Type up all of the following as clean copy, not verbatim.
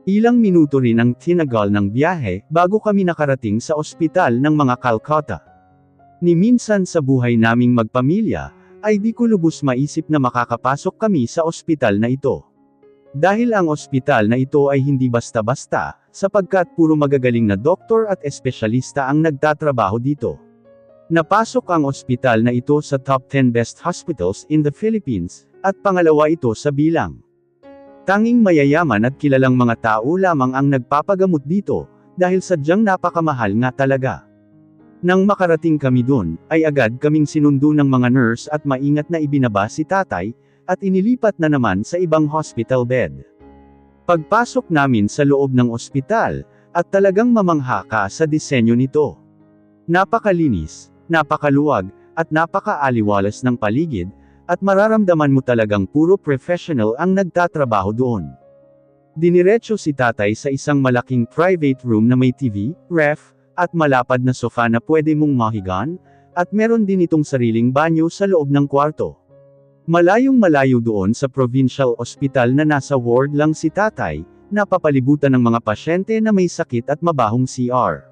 Ilang minuto rin ang tinagal ng biyahe bago kami nakarating sa ospital ng mga Calcutta. Ni minsan sa buhay naming magpamilya, ay di ko lubos maisip na makakapasok kami sa ospital na ito. Dahil ang ospital na ito ay hindi basta-basta, sapagkat puro magagaling na doktor at espesyalista ang nagtatrabaho dito. Napasok ang ospital na ito sa top 10 best hospitals in the Philippines, at pangalawa ito sa bilang. Tanging mayayaman at kilalang mga tao lamang ang nagpapagamot dito, dahil sadyang napakamahal nga talaga. Nang makarating kami doon, ay agad kaming sinundo ng mga nurse at maingat na ibinaba si tatay, at inilipat na naman sa ibang hospital bed. Pagpasok namin sa loob ng ospital, at talagang mamangha ka sa disenyo nito. Napakalinis, napakaluwag, at napakaaliwalas ng paligid, at mararamdaman mo talagang puro professional ang nagtatrabaho doon. Diniretso si tatay sa isang malaking private room na may TV, ref, at malapad na sofa na pwede mong mahigan, at meron din itong sariling banyo sa loob ng kwarto. Malayong malayo doon sa provincial hospital na nasa ward lang si tatay, napapalibutan ng mga pasyente na may sakit at mabahong CR.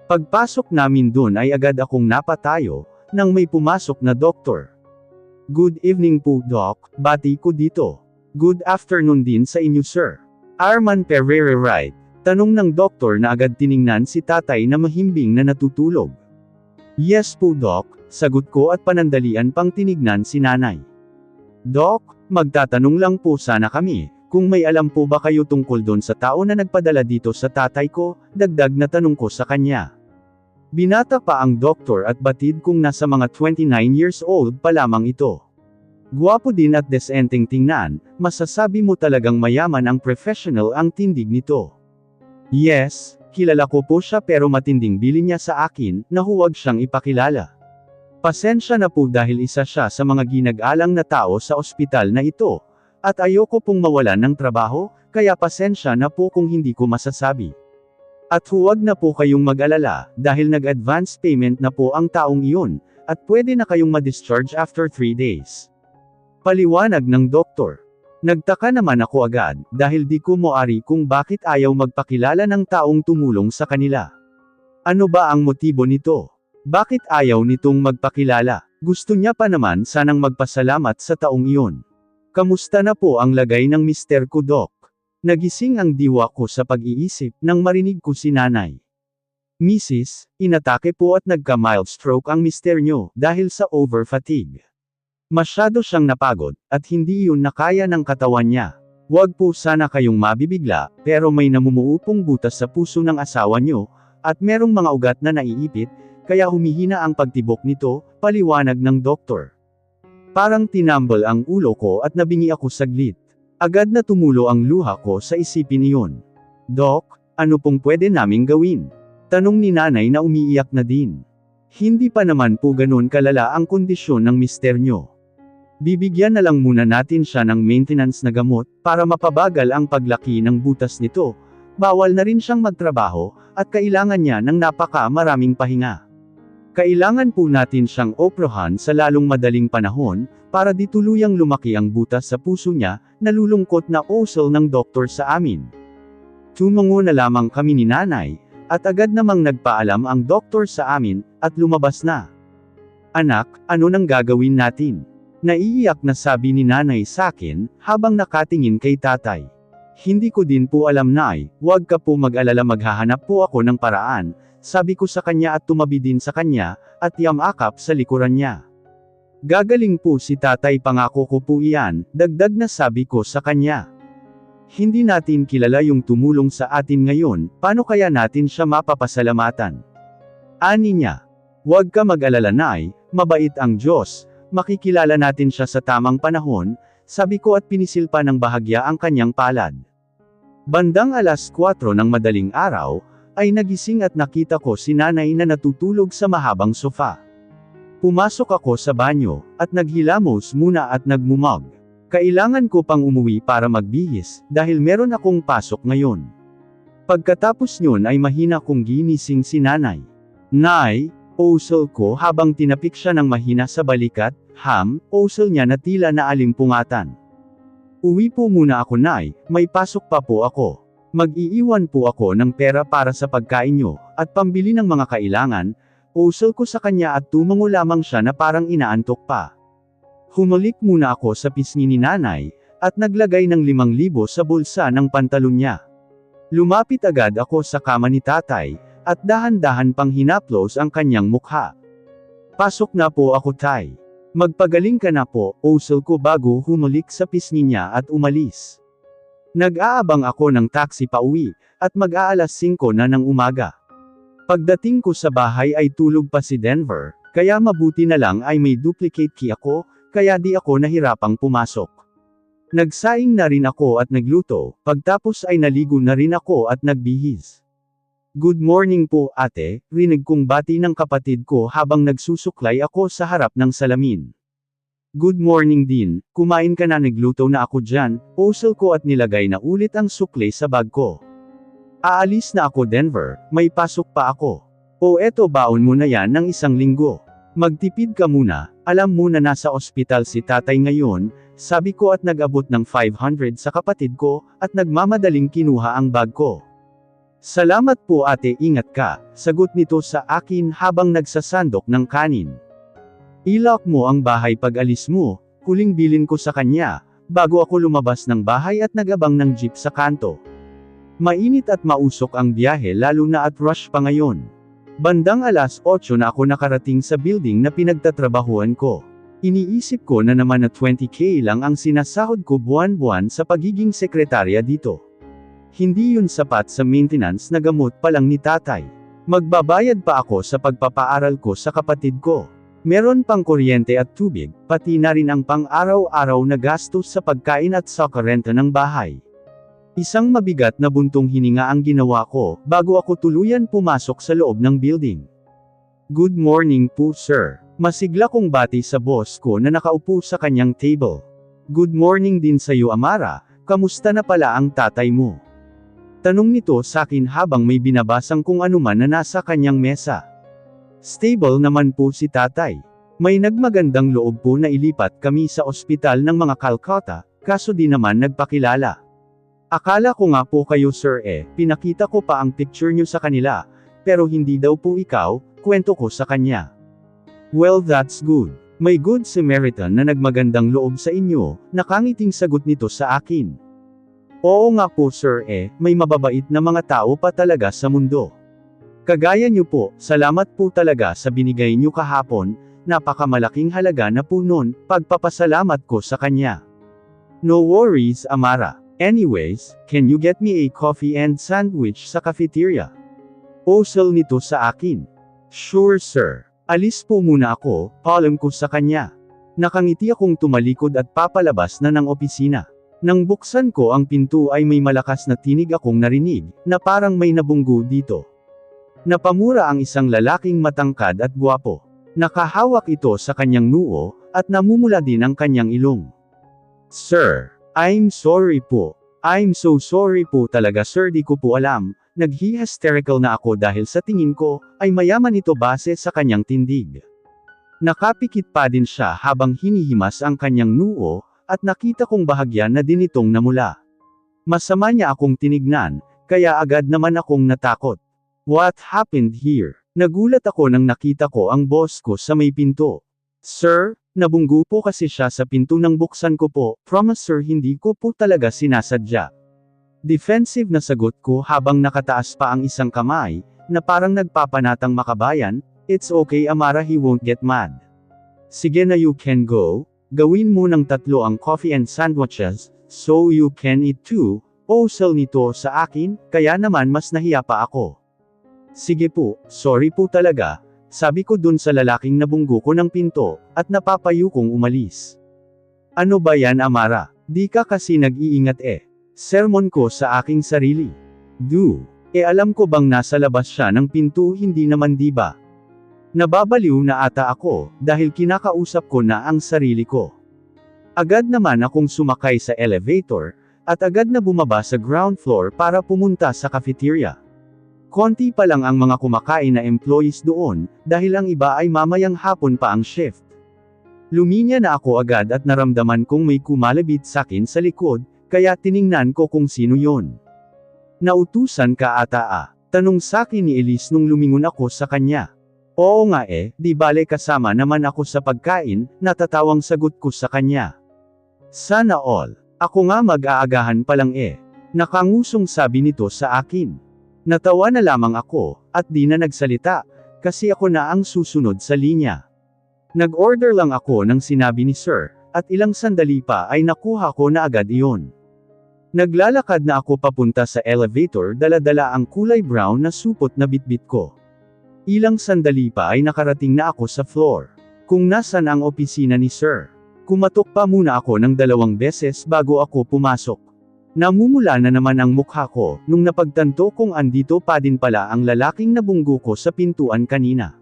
Pagpasok namin doon ay agad akong napatayo, nang may pumasok na doktor. "Good evening po Doc, bati ko dito. Good afternoon din sa inyo sir. Arman Pereira right?" Tanong ng doktor na agad tiningnan si tatay na mahimbing na natutulog. "Yes po Doc," sagot ko at panandalian pang tinignan si nanay. "Doc, magtatanong lang po sana kami, kung may alam po ba kayo tungkol doon sa tao na nagpadala dito sa tatay ko," dagdag na tanong ko sa kanya. Binata pa ang doktor at batid kung nasa mga 29 years old pa lamang ito. Guwapo din at desenteng tingnan, masasabi mo talagang mayaman ang professional ang tindig nito. Yes, kilala ko po siya pero matinding bili niya sa akin, na huwag siyang ipakilala. Pasensya na po dahil isa siya sa mga ginag-alang na tao sa ospital na ito, at ayoko pong mawalan ng trabaho, kaya pasensya na po kung hindi ko masasabi. At huwag na po kayong mag-alala, dahil nag-advance payment na po ang taong iyon, at pwede na kayong ma-discharge after 3 days. Paliwanag ng doktor. Nagtaka naman ako agad, dahil di ko moari kung bakit ayaw magpakilala ng taong tumulong sa kanila. Ano ba ang motibo nito? Bakit ayaw nitong magpakilala? Gusto niya pa naman sanang magpasalamat sa taong iyon. Kamusta na po ang lagay ng mister ko Doc? Nagising ang diwa ko sa pag-iisip, nang marinig ko si nanay. "Mrs., inatake po at nagka-mild stroke ang mister nyo, dahil sa over-fatigue. Masyado siyang napagod, at hindi iyon nakaya ng katawan niya. Huwag po sana kayong mabibigla, pero may namumuupong butas sa puso ng asawa nyo, at merong mga ugat na naiipit, kaya humihina ang pagtibok nito," paliwanag ng doktor. Parang tinambal ang ulo ko at nabingi ako saglit. Agad na tumulo ang luha ko sa isipin iyon. "Doc, ano pong pwede naming gawin?" Tanong ni nanay na umiiyak na din. "Hindi pa naman po ganun kalala ang kondisyon ng mister nyo. Bibigyan na lang muna natin siya ng maintenance na gamot, para mapabagal ang paglaki ng butas nito. Bawal na rin siyang magtrabaho, at kailangan niya ng napaka-maraming pahinga. Kailangan po natin siyang operahan sa lalong madaling panahon, para di tuluyang lumaki ang butas sa puso niya," nalulungkot na usal ng doktor sa amin. Tumango na lamang kami ni nanay, at agad namang nagpaalam ang doktor sa amin, at lumabas na. "Anak, ano nang gagawin natin?" Naiiyak na sabi ni nanay sakin, habang nakatingin kay tatay. "Hindi ko din po alam nay, huwag ka po mag-alala, maghahanap po ako ng paraan," sabi ko sa kanya at tumabi din sa kanya, at yamakap sa likuran niya. "Gagaling po si tatay, pangako ko po iyan," dagdag na sabi ko sa kanya. "Hindi natin kilala yung tumulong sa atin ngayon, paano kaya natin siya mapapasalamatan?" Ani niya. "Huwag ka mag-alala nay, mabait ang Diyos, makikilala natin siya sa tamang panahon," sabi ko at pinisil pa ng bahagya ang kanyang palad. Bandang 4:00 ng madaling araw, ay nagising at nakita ko si nanay na natutulog sa mahabang sofa. Pumasok ako sa banyo, at naghilamos muna at nagmumog. Kailangan ko pang umuwi para magbihis, dahil meron akong pasok ngayon. Pagkatapos nyon ay mahina kong ginising si nanay. "Nay," usal ko habang tinapik siya ng mahina sa balikat, usal niya na tila naalimpungatan. "Uwi po muna ako nay, may pasok pa po ako." Mag-iiwan po ako ng pera para sa pagkain nyo, at pambili ng mga kailangan, usal ko sa kanya at tumango lamang siya na parang inaantok pa. Humalik muna ako sa pisngi ni nanay, at naglagay ng 5,000 sa bulsa ng pantalon niya. Lumapit agad ako sa kama ni tatay, at dahan-dahan pang hinaplos ang kanyang mukha. Pasok na po ako tay. Magpagaling ka na po, usal ko bago humalik sa pisngi niya at umalis. Nag-aabang ako ng taxi pauwi, at mag-aalas 5 na ng umaga. Pagdating ko sa bahay ay tulog pa si Denver, kaya mabuti na lang ay may duplicate key ako, kaya di ako nahirapang pumasok. Nagsaing na rin ako at nagluto, pagtapos ay naligo na rin ako at nagbihis. Good morning po ate, rinig kong bati ng kapatid ko habang nagsusuklay ako sa harap ng salamin. Good morning din, kumain ka na, nagluto na ako dyan, posal ko at nilagay na ulit ang sukli sa bag ko. Aalis na ako Denver, may pasok pa ako. O eto baon mo na yan ng 1 linggo. Magtipid ka muna, alam mo na nasa ospital si tatay ngayon, sabi ko at nag-abot ng 500 sa kapatid ko, at nagmamadaling kinuha ang bag ko. Salamat po ate, ingat ka, sagot nito sa akin habang nagsasandok ng kanin. I-lock mo ang bahay pag alis mo, huling bilin ko sa kanya, bago ako lumabas ng bahay at nagabang ng jeep sa kanto. Mainit at mausok ang biyahe lalo na at rush pa ngayon. Bandang alas 8 na ako nakarating sa building na pinagtatrabahuan ko. Iniisip ko na naman na 20k lang ang sinasahod ko buwan-buwan sa pagiging sekretarya dito. Hindi yun sapat sa maintenance na gamot pa lang ni tatay. Magbabayad pa ako sa pagpapaaral ko sa kapatid ko. Meron pang kuryente at tubig, pati na rin ang pang-araw-araw na gastos sa pagkain at sa renta ng bahay. Isang mabigat na buntong hininga ang ginawa ko, bago ako tuluyan pumasok sa loob ng building. Good morning po sir. Masigla kong bati sa boss ko na nakaupo sa kanyang table. Good morning din sa iyo Amara, kamusta na pala ang tatay mo? Tanong nito sa akin habang may binabasang kung anuman na nasa kanyang mesa. Stable naman po si tatay. May nagmagandang loob po na ilipat kami sa ospital ng mga Calcutta, kaso di naman nagpakilala. Akala ko nga po kayo sir pinakita ko pa ang picture nyo sa kanila, pero hindi daw po ikaw, kwento ko sa kanya. Well that's good. May good Samaritan na nagmagandang loob sa inyo, nakangiting sagot nito sa akin. Oo nga po sir may mababait na mga tao pa talaga sa mundo. Kagaya nyo po, salamat po talaga sa binigay nyo kahapon, napakamalaking halaga na po nun, pagpapasalamat ko sa kanya. No worries Amara. Anyways, can you get me a coffee and sandwich sa cafeteria? Posal nito sa akin. Sure sir. Alis po muna ako, paalam ko sa kanya. Nakangiti akong tumalikod at papalabas na ng opisina. Nang buksan ko ang pinto ay may malakas na tinig akong narinig, na parang may nabunggo dito. Napamura ang isang lalaking matangkad at gwapo. Nakahawak ito sa kanyang noo, at namumula din ang kanyang ilong. Sir, I'm sorry po. I'm so sorry po talaga sir, di ko po alam. Naghi-hysterical na ako dahil sa tingin ko, ay mayaman ito base sa kanyang tindig. Nakapikit pa din siya habang hinihimas ang kanyang noo, at nakita kong bahagyan na din itong namula. Masama niya akong tinignan, kaya agad naman akong natakot. What happened here? Nagulat ako nang nakita ko ang boss ko sa may pinto. Sir, nabunggo po kasi siya sa pinto nang buksan ko po, promise sir hindi ko po talaga sinasadya. Defensive na sagot ko habang nakataas pa ang isang kamay, na parang nagpapanatang makabayan, it's okay Amara, he won't get mad. Sige na you can go, gawin mo ng 3 ang coffee and sandwiches, so you can eat too, posal nito sa akin, kaya naman mas nahiya pa ako. Sige po, sorry po talaga, sabi ko dun sa lalaking nabunggo ko ng pinto, at napapayo kong umalis. Ano ba yan Amara? Di ka kasi nag-iingat Sermon ko sa aking sarili. Alam ko bang nasa labas siya ng pinto hindi naman diba? Nababaliw na ata ako, dahil kinakausap ko na ang sarili ko. Agad naman akong sumakay sa elevator, at agad na bumaba sa ground floor para pumunta sa cafeteria. Konti pa lang ang mga kumakain na employees doon, dahil ang iba ay mamayang hapon pa ang shift. Luminya na ako agad at naramdaman kong may kumalabit sa akin sa likod, kaya tiningnan ko kung sino yon. Nautusan ka ata. Tanong sakin ni Elise nung lumingon ako sa kanya. Oo nga di bale kasama naman ako sa pagkain, natatawang sagot ko sa kanya. Sana all. Ako nga mag-aagahan pa lang Nakangusong sabi nito sa akin. Natawa na lamang ako, at di na nagsalita, kasi ako na ang susunod sa linya. Nag-order lang ako ng sinabi ni Sir, at ilang sandali pa ay nakuha ko na agad iyon. Naglalakad na ako papunta sa elevator, dala-dala ang kulay brown na supot na bitbit ko. Ilang sandali pa ay nakarating na ako sa floor. Kung nasan ang opisina ni Sir. Kumatok pa muna ako ng 2 beses bago ako pumasok. Namumula na naman ang mukha ko, nung napagtanto kong andito pa din pala ang lalaking nabunggo ko sa pintuan kanina.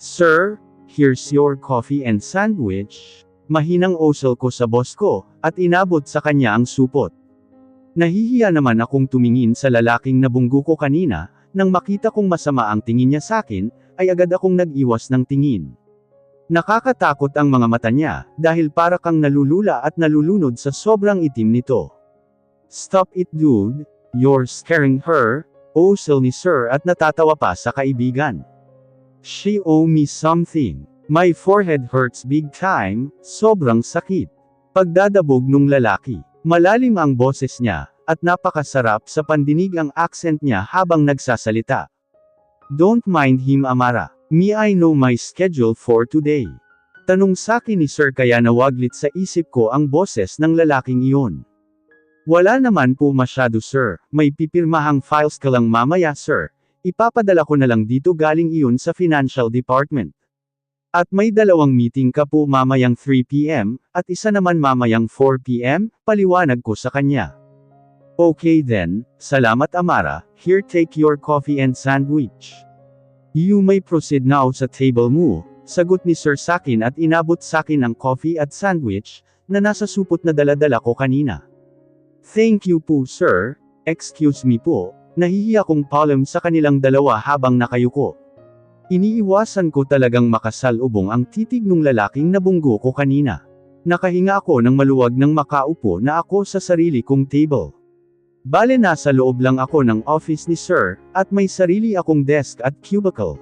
Sir, here's your coffee and sandwich. Mahinang osel ko sa boss ko, at inabot sa kanya ang supot. Nahihiya naman akong tumingin sa lalaking nabunggo ko kanina, nang makita kong masama ang tingin niya sakin, ay agad akong nag-iwas ng tingin. Nakakatakot ang mga mata niya, dahil para kang nalulula at nalulunod sa sobrang itim nito. Stop it dude, you're scaring her, osel ni Sir at natatawa pa sa kaibigan. She owe me something. My forehead hurts big time, sobrang sakit. Pagdadabog nung lalaki. Malalim ang boses niya, at napakasarap sa pandinig ang accent niya habang nagsasalita. Don't mind him Amara. Me I know my schedule for today. Tanong sakin ni Sir kaya nawaglit sa isip ko ang boses ng lalaking iyon. Wala naman po masyado Sir, may pipirmahang files ka lang mamaya Sir. Ipapadala ko na lang dito galing iyon sa financial department. At may 2 meeting ka po mamayang 3 PM, at isa naman mamayang 4 PM, paliwanag ko sa kanya. Okay then, salamat Amara, here take your coffee and sandwich. You may proceed now sa table mo, sagot ni Sir sakin at inabot sakin ang coffee at sandwich, na nasa supot na dala-dala ko kanina. Thank you po Sir, excuse me po, nahihiya kong palm sa kanilang dalawa habang nakayuko. Iniiwasan ko talagang makasalubong ang titig nung lalaking nabunggo ko kanina. Nakahinga ako ng maluwag nang makaupo na ako sa sarili kong table. Bale nasa loob lang ako ng office ni Sir, at may sarili akong desk at cubicle.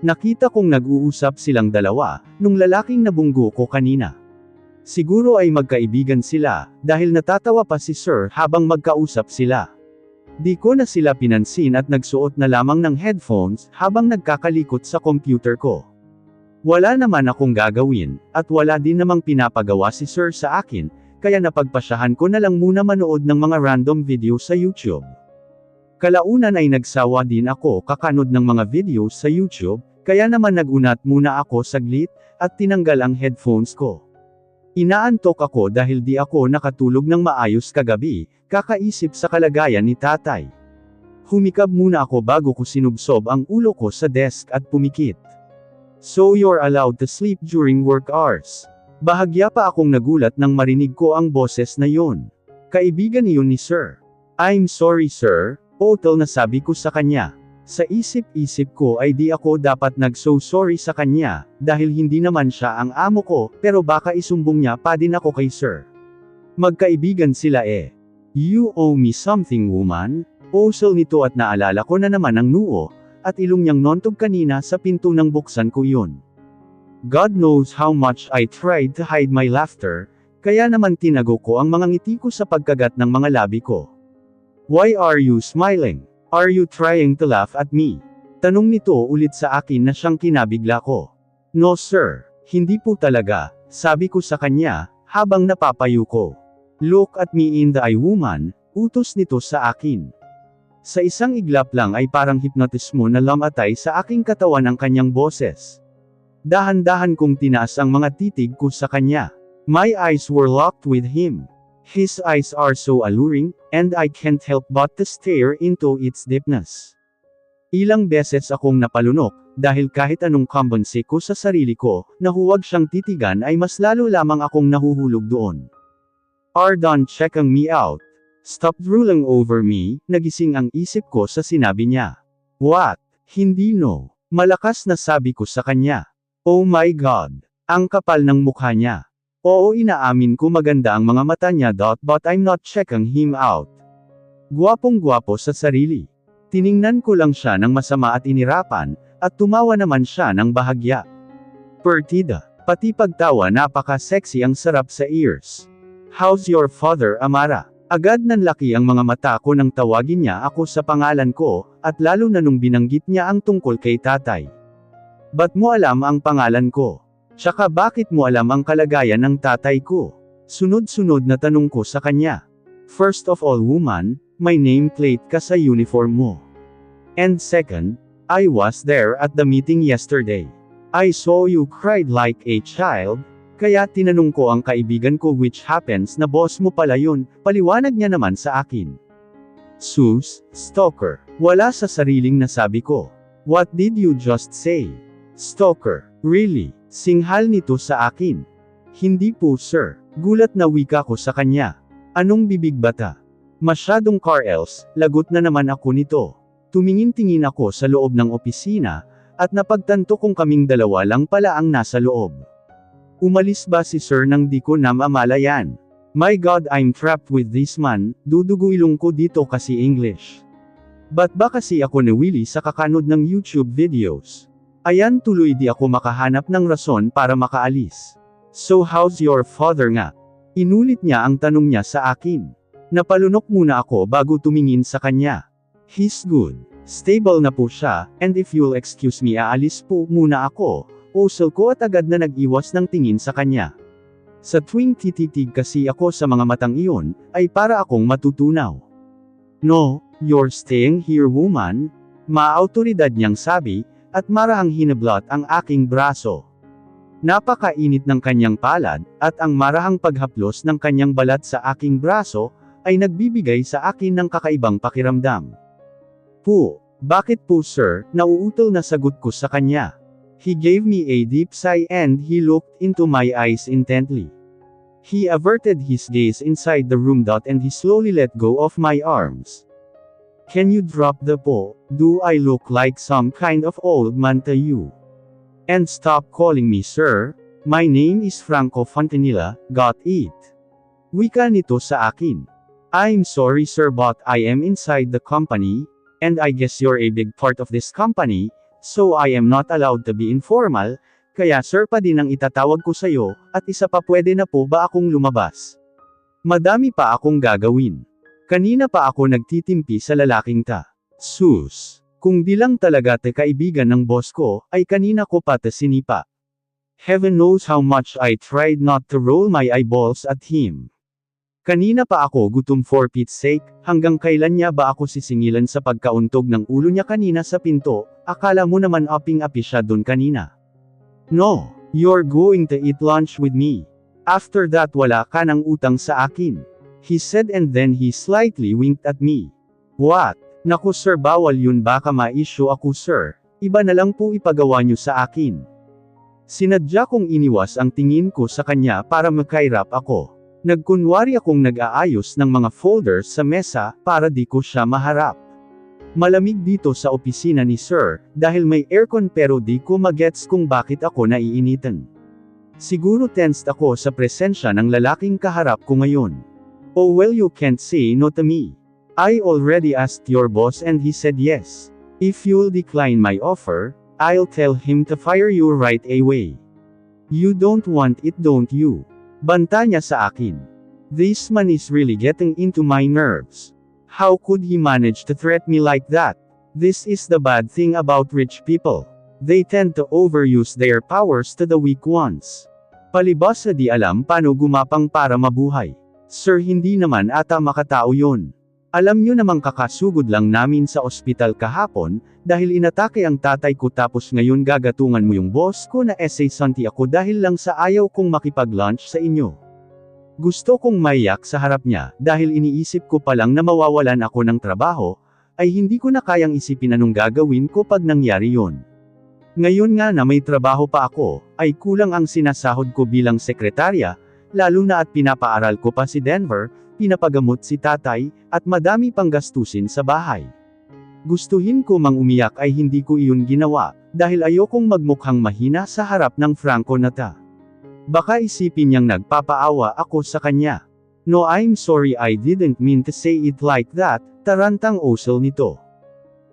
Nakita kong nag-uusap silang dalawa, nung lalaking nabunggo ko kanina. Siguro ay magkaibigan sila, dahil natatawa pa si Sir habang magkausap sila. Di ko na sila pinansin at nagsuot na lamang ng headphones, habang nagkakalikot sa computer ko. Wala naman akong gagawin, at wala din namang pinapagawa si Sir sa akin, kaya napagpasyahan ko na lang muna manood ng mga random video sa YouTube. Kalaunan ay nagsawa din ako kakanood ng mga videos sa YouTube, kaya naman nagunat muna ako saglit, at tinanggal ang headphones ko. Inaantok ako dahil di ako nakatulog ng maayos kagabi, kakaisip sa kalagayan ni tatay. Humikab muna ako bago ko sinubsob ang ulo ko sa desk at pumikit. So you're allowed to sleep during work hours. Bahagya pa akong nagulat nang marinig ko ang boses na yon. Kaibigan iyon ni Sir. I'm sorry Sir, otal na sabi ko sa kanya. Sa isip-isip ko ay di ako dapat nag-so sorry sa kanya, dahil hindi naman siya ang amo ko, pero baka isumbong niya pa din ako kay Sir. Magkaibigan sila You owe me something woman, osel nito at naalala ko na naman ang noo, at ilong niyang nontog kanina sa pinto nang buksan ko iyon. God knows how much I tried to hide my laughter, kaya naman tinago ko ang mga ngiti ko sa pagkagat ng mga labi ko. Why are you smiling? Are you trying to laugh at me? Tanong nito ulit sa akin na siyang kinabigla ko. No sir, hindi po talaga, sabi ko sa kanya, habang napapayo ko. Look at me in the eye woman, utos nito sa akin. Sa isang iglap lang ay parang hipnotismo na lamatay sa aking katawan ang kanyang boses. Dahan-dahan kong tinaas ang mga titig ko sa kanya. My eyes were locked with him. His eyes are so alluring, and I can't help but to stare into its deepness. Ilang beses akong napalunok, dahil kahit anong kumbansi ko sa sarili ko, na huwag siyang titigan ay mas lalo lamang akong nahuhulog doon. Are done checking me out? Stop drooling over me, nagising ang isip ko sa sinabi niya. What? Hindi no. Malakas na sabi ko sa kanya. Oh my God. Ang kapal ng mukha niya. Oo inaamin ko maganda ang mga mata niya but I'm not checking him out. Gwapong-gwapo sa sarili. Tiningnan ko lang siya ng masama at inirapan, at tumawa naman siya ng bahagya. Pertida. Pati pagtawa napaka-sexy ang sarap sa ears. How's your father, Amara? Agad nanlaki ang mga mata ko nang tawagin niya ako sa pangalan ko, at lalo na nung binanggit niya ang tungkol kay tatay. Ba't mo alam ang pangalan ko? Tsaka bakit mo alam ang kalagayan ng tatay ko? Sunod-sunod na tanong ko sa kanya. First of all, woman, may nameplate ka sa uniform mo. And second, I was there at the meeting yesterday. I saw you cried like a child, kaya tinanong ko ang kaibigan ko which happens na boss mo pala yun, paliwanag niya naman sa akin. Sus, stalker. Wala sa sariling nasabi ko. What did you just say? Stalker. Really? Singhal nito sa akin. Hindi po sir. Gulat na wika ko sa kanya. Anong bibig bata? Masyadong car else, lagot na naman ako nito. Tumingin-tingin ako sa loob ng opisina, at napagtanto kong kaming dalawa lang pala ang nasa loob. Umalis ba si sir nang di ko namamalayan? My God, I'm trapped with this man, dudugo-ilong ko dito kasi English. Ba't ba kasi ako nawili sa kakanood ng YouTube videos? Ayan, tuloy di ako makahanap ng rason para makaalis. So how's your father nga? Inulit niya ang tanong niya sa akin. Napalunok muna ako bago tumingin sa kanya. He's good. Stable na po siya, and if you'll excuse me, aalis po muna ako. Usal ko at agad na nag-iwas ng tingin sa kanya. Sa tuwing tititig kasi ako sa mga matang iyon, ay para akong matutunaw. No, you're staying here woman, maautoridad niyang sabi, at marahang hinablot ang aking braso. Napakainit ng kanyang palad, at ang marahang paghaplos ng kanyang balat sa aking braso, ay nagbibigay sa akin ng kakaibang pakiramdam. Po, bakit po sir, nauutol na sagot ko sa kanya. He gave me a deep sigh and he looked into my eyes intently. He averted his gaze inside the room and he slowly let go of my arms. Can you drop the po? Do I look like some kind of old man to you? And stop calling me sir, my name is Franco Fontanilla, got it? Wika nito sa akin. I'm sorry sir but I am inside the company, and I guess you're a big part of this company, so I am not allowed to be informal, kaya sir pa din ang itatawag ko sa'yo, at isa pa pwede na po ba akong lumabas? Madami pa akong gagawin. Kanina pa ako nagtitimpi sa lalaking ta. Sus, kung di lang talaga te kaibigan ng boss ko, ay kanina ko pa te sinipa. Heaven knows how much I tried not to roll my eyeballs at him. Kanina pa ako gutom for Pete's sake, hanggang kailan niya ba ako sisingilan sa pagkauntog ng ulo niya kanina sa pinto, akala mo naman aping-api siya dun kanina. No, you're going to eat lunch with me. After that wala ka ng utang sa akin. He said and then he slightly winked at me. What? Naku sir bawal yun baka ma-issue ako sir, iba na lang po ipagawa niyo sa akin. Sinadya kong iniwas ang tingin ko sa kanya para makairap ako. Nagkunwari akong nag-aayos ng mga folders sa mesa, para di ko siya maharap. Malamig dito sa opisina ni Sir, dahil may aircon pero di ko magets kung bakit ako naiinitan. Siguro tensed ako sa presensya ng lalaking kaharap ko ngayon. Oh well you can't say no to me. I already asked your boss and he said yes. If you'll decline my offer, I'll tell him to fire you right away. You don't want it don't you? Banta niya sa akin. This man is really getting into my nerves. How could he manage to threat me like that? This is the bad thing about rich people. They tend to overuse their powers to the weak ones. Palibas sa di alam paano gumapang para mabuhay. Sir hindi naman ata makatao yon. Alam nyo namang kakasugod lang namin sa ospital kahapon, dahil inatake ang tatay ko tapos ngayon gagatungan mo yung boss ko na essay santi ako dahil lang sa ayaw kong makipag-lunch sa inyo. Gusto kong maiyak sa harap niya, dahil iniisip ko palang na mawawalan ako ng trabaho, ay hindi ko na kayang isipin anong gagawin ko pag nangyari yon. Ngayon nga na may trabaho pa ako, ay kulang ang sinasahod ko bilang sekretarya, lalo na at pinapaaral ko pa si Denver, pinapagamot si tatay, at madami pang gastusin sa bahay. Gustuhin ko mang umiyak ay hindi ko iyon ginawa, dahil ayokong magmukhang mahina sa harap ng Franco na ta. Baka isipin niyang nagpapaawa ako sa kanya. No, I'm sorry, I didn't mean to say it like that, tarantang Osel nito.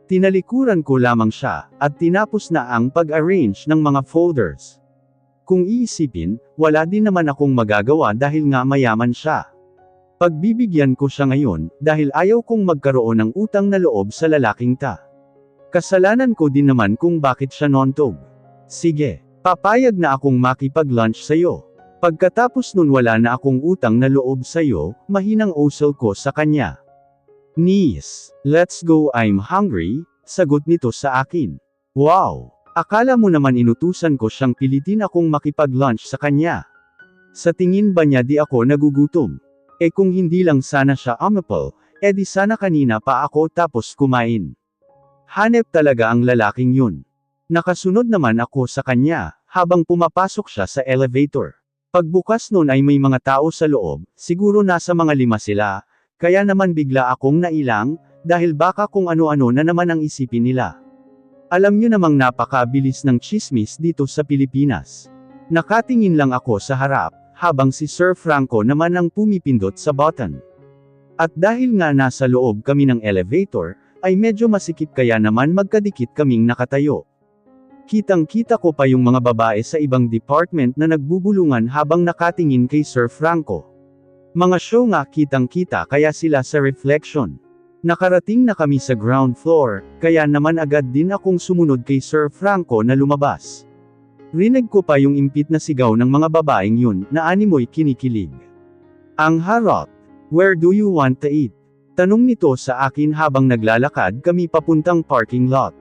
Tinalikuran ko lamang siya, at tinapos na ang pag-arrange ng mga folders. Kung iisipin, wala din naman akong magagawa dahil nga mayaman siya. Pagbibigyan ko siya ngayon, dahil ayaw kong magkaroon ng utang na loob sa lalaking ta. Kasalanan ko din naman kung bakit siya nontog. Sige, papayag na akong makipag-lunch sa'yo. Pagkatapos nun wala na akong utang na loob sa'yo, mahinang Osel ko sa kanya. Niece, let's go, I'm hungry, sagot nito sa akin. Wow! Akala mo naman inutusan ko siyang pilitin akong makipag-lunch sa kanya. Sa tingin ba niya di ako nagugutom? Kung hindi lang sana siya umapal, di sana kanina pa ako tapos kumain. Hanep talaga ang lalaking yun. Nakasunod naman ako sa kanya, habang pumapasok siya sa elevator. Pagbukas nun ay may mga tao sa loob, siguro nasa mga 5 sila. Kaya naman bigla akong nailang, dahil baka kung ano-ano na naman ang isipin nila. Alam nyo namang napakabilis ng tsismis dito sa Pilipinas. Nakatingin lang ako sa harap, habang si Sir Franco naman ang pumipindot sa button. At dahil nga nasa loob kami ng elevator, ay medyo masikip kaya naman magkadikit kaming nakatayo. Kitang-kita ko pa yung mga babae sa ibang department na nagbubulungan habang nakatingin kay Sir Franco. Mga show nga kitang-kita kaya sila sa reflection. Nakarating na kami sa ground floor, kaya naman agad din akong sumunod kay Sir Franco na lumabas. Rinig ko pa yung impit na sigaw ng mga babaeng yun, na animoy kinikilig. Ang harot, where do you want to eat? Tanong nito sa akin habang naglalakad kami papuntang parking lot.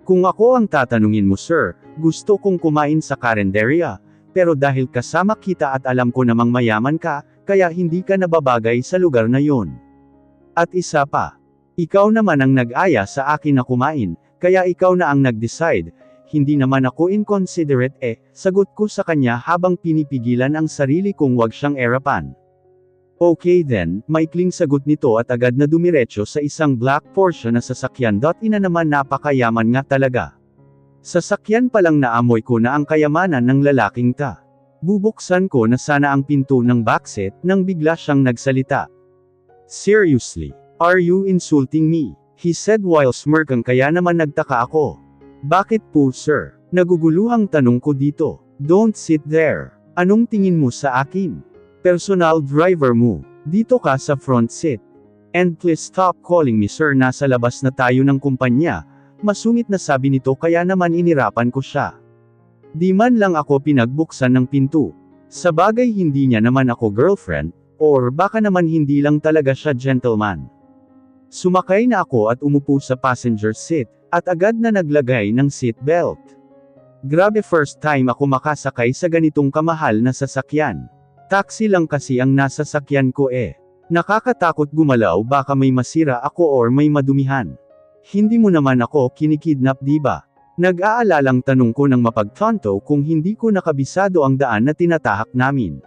Kung ako ang tatanungin mo sir, gusto kong kumain sa karenderya, pero dahil kasama kita at alam ko namang mayaman ka, kaya hindi ka nababagay sa lugar na yon. At isa pa, ikaw naman ang nag-aya sa akin na kumain, kaya ikaw na ang nag-decide, hindi naman ako inconsiderate sagot ko sa kanya habang pinipigilan ang sarili kong wag siyang erapan. Okay then, maikling sagot nito at agad na dumiretso sa isang black Porsche na sasakyan. Ina naman napakayaman nga talaga. Sasakyan pa lang naamoy ko na ang kayamanan ng lalaking ta. Bubuksan ko na sana ang pinto ng backseat nang bigla siyang nagsalita. Seriously, are you insulting me? He said while smirking kaya naman nagtaka ako. Bakit po sir? Naguguluhang tanong ko dito. Don't sit there. Anong tingin mo sa akin? Personal driver mo. Dito ka sa front seat. And please stop calling me sir, nasa labas na tayo ng kumpanya. Masungit na sabi nito kaya naman inirapan ko siya. Di man lang ako pinagbuksan ng pinto. Sabagay hindi niya naman ako girlfriend, or baka naman hindi lang talaga siya gentleman. Sumakay na ako at umupo sa passenger seat, at agad na naglagay ng seat belt. Grabe, first time ako makasakay sa ganitong kamahal na sasakyan. Taxi lang kasi ang nasa sakyan ko Nakakatakot gumalaw, baka may masira ako or may madumihan. Hindi mo naman ako kinikidnap diba? Nag-aalalang tanong ko ng mapagtanto kung hindi ko nakabisado ang daan na tinatahak namin.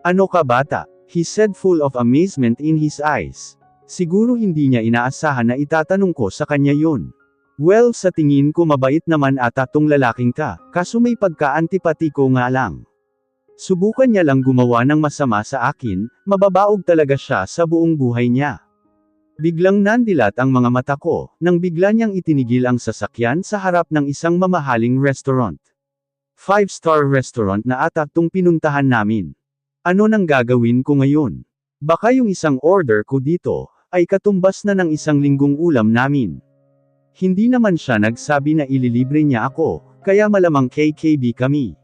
Ano ka bata? He said full of amazement in his eyes. Siguro hindi niya inaasahan na itatanong ko sa kanya yun. Well, sa tingin ko mabait naman ata tong lalaking ka, kaso may pagka-antipatiko nga lang. Subukan niya lang gumawa ng masama sa akin, mababaog talaga siya sa buong buhay niya. Biglang nandilat ang mga mata ko, nang bigla niyang itinigil ang sasakyan sa harap ng isang mamahaling restaurant. 5-star restaurant na ata tong pinuntahan namin. Ano nang gagawin ko ngayon? Baka yung isang order ko dito, ay katumbas na ng 1 linggong ulam namin. Hindi naman siya nagsabi na ililibre niya ako, kaya malamang KKB kami.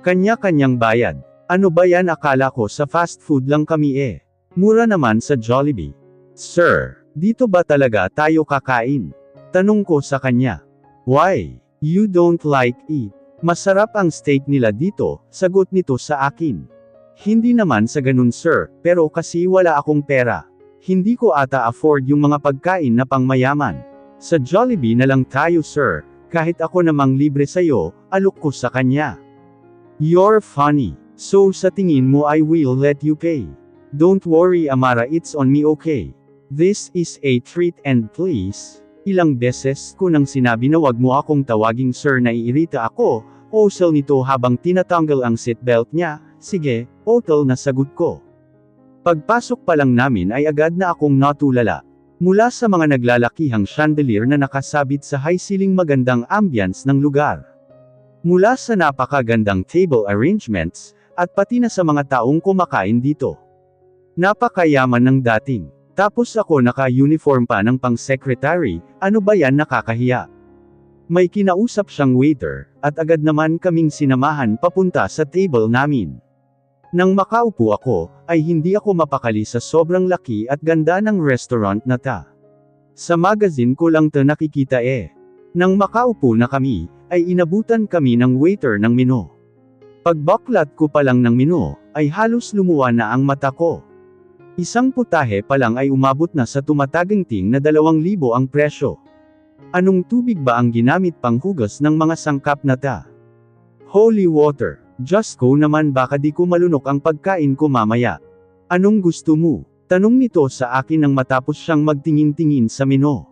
Kanya-kanyang bayad. Ano ba yan, akala ko sa fast food lang kami Mura naman sa Jollibee. Sir, dito ba talaga tayo kakain? Tanong ko sa kanya. Why? You don't like it? Masarap ang steak nila dito, sagot nito sa akin. Hindi naman sa ganun sir, pero kasi wala akong pera. Hindi ko ata afford yung mga pagkain na pangmayaman. Sa Jollibee na lang tayo sir, kahit ako namang libre sayo, alok ko sa kanya. You're funny. So sa tingin mo I will let you pay. Don't worry Amara, it's on me, okay? This is a treat and please. Ilang beses ko nang sinabi na wag mo akong tawaging sir, naiirita ako, Osel nito habang tinatanggal ang seatbelt niya. Sige, Otel na sagot ko. Pagpasok pa lang namin ay agad na akong natulala. Mula sa mga naglalakihang chandelier na nakasabit sa high ceiling magandang ambience ng lugar. Mula sa napakagandang table arrangements, at pati na sa mga taong kumakain dito. Napakayaman ng dating. Tapos ako naka-uniform pa ng pang-secretary, ano ba yan, nakakahiya. May kinausap siyang waiter, at agad naman kaming sinamahan papunta sa table namin. Nang makaupo ako, ay hindi ako mapakali sa sobrang laki at ganda ng restaurant na ta. Sa magazine ko lang to nakikita eh. Nang makaupo na kami, ay inabutan kami ng waiter ng menu. Pagbaklat ko pa lang ng menu, ay halos lumuwa na ang mata ko. Isang putahe pa lang ay umabot na sa tumataginting na 2,000 ang presyo. Anong tubig ba ang ginamit pang hugas ng mga sangkap na ta? Holy water! Diyos ko naman, baka di ko malunok ang pagkain ko mamaya. Anong gusto mo? Tanong nito sa akin nang matapos siyang magtingin-tingin sa menu.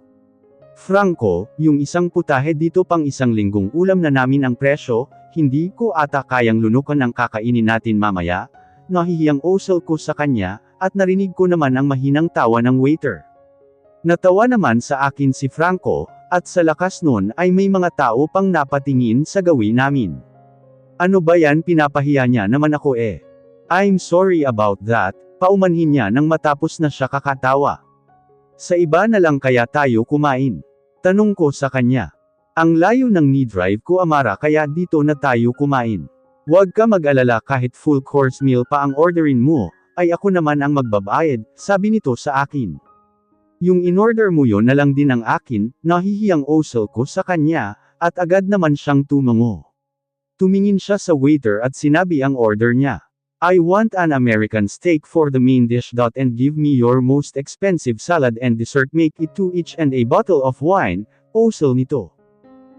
Franco, yung isang putahe dito pang 1 linggong ulam na namin ang presyo, hindi ko ata kayang lunukan ang kakainin natin mamaya. Nahihiyang osel ko sa kanya, at narinig ko naman ang mahinang tawa ng waiter. Natawa naman sa akin si Franco, at sa lakas nun ay may mga tao pang napatingin sa gawin namin. Ano ba yan, pinapahiya niya naman ako eh. I'm sorry about that, paumanhin niya nang matapos na siya kakatawa. Sa iba na lang kaya tayo kumain? Tanong ko sa kanya. Ang layo ng ni-drive ko Amara, kaya dito na tayo kumain. Huwag ka mag-alala, kahit full course meal pa ang orderin mo, ay ako naman ang magbabayad, sabi nito sa akin. Yung in-order mo yon na lang din ang akin, nahihiyang osel ko sa kanya, at agad naman siyang tumango. Tumingin siya sa waiter at sinabi ang order niya. I want an American steak for the main dish. And give me your most expensive salad and dessert. Make it 2 each and a bottle of wine, osel nito.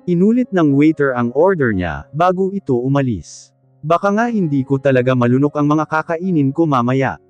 Inulit ng waiter ang order niya, bago ito umalis. Baka nga hindi ko talaga malunok ang mga kakainin ko mamaya.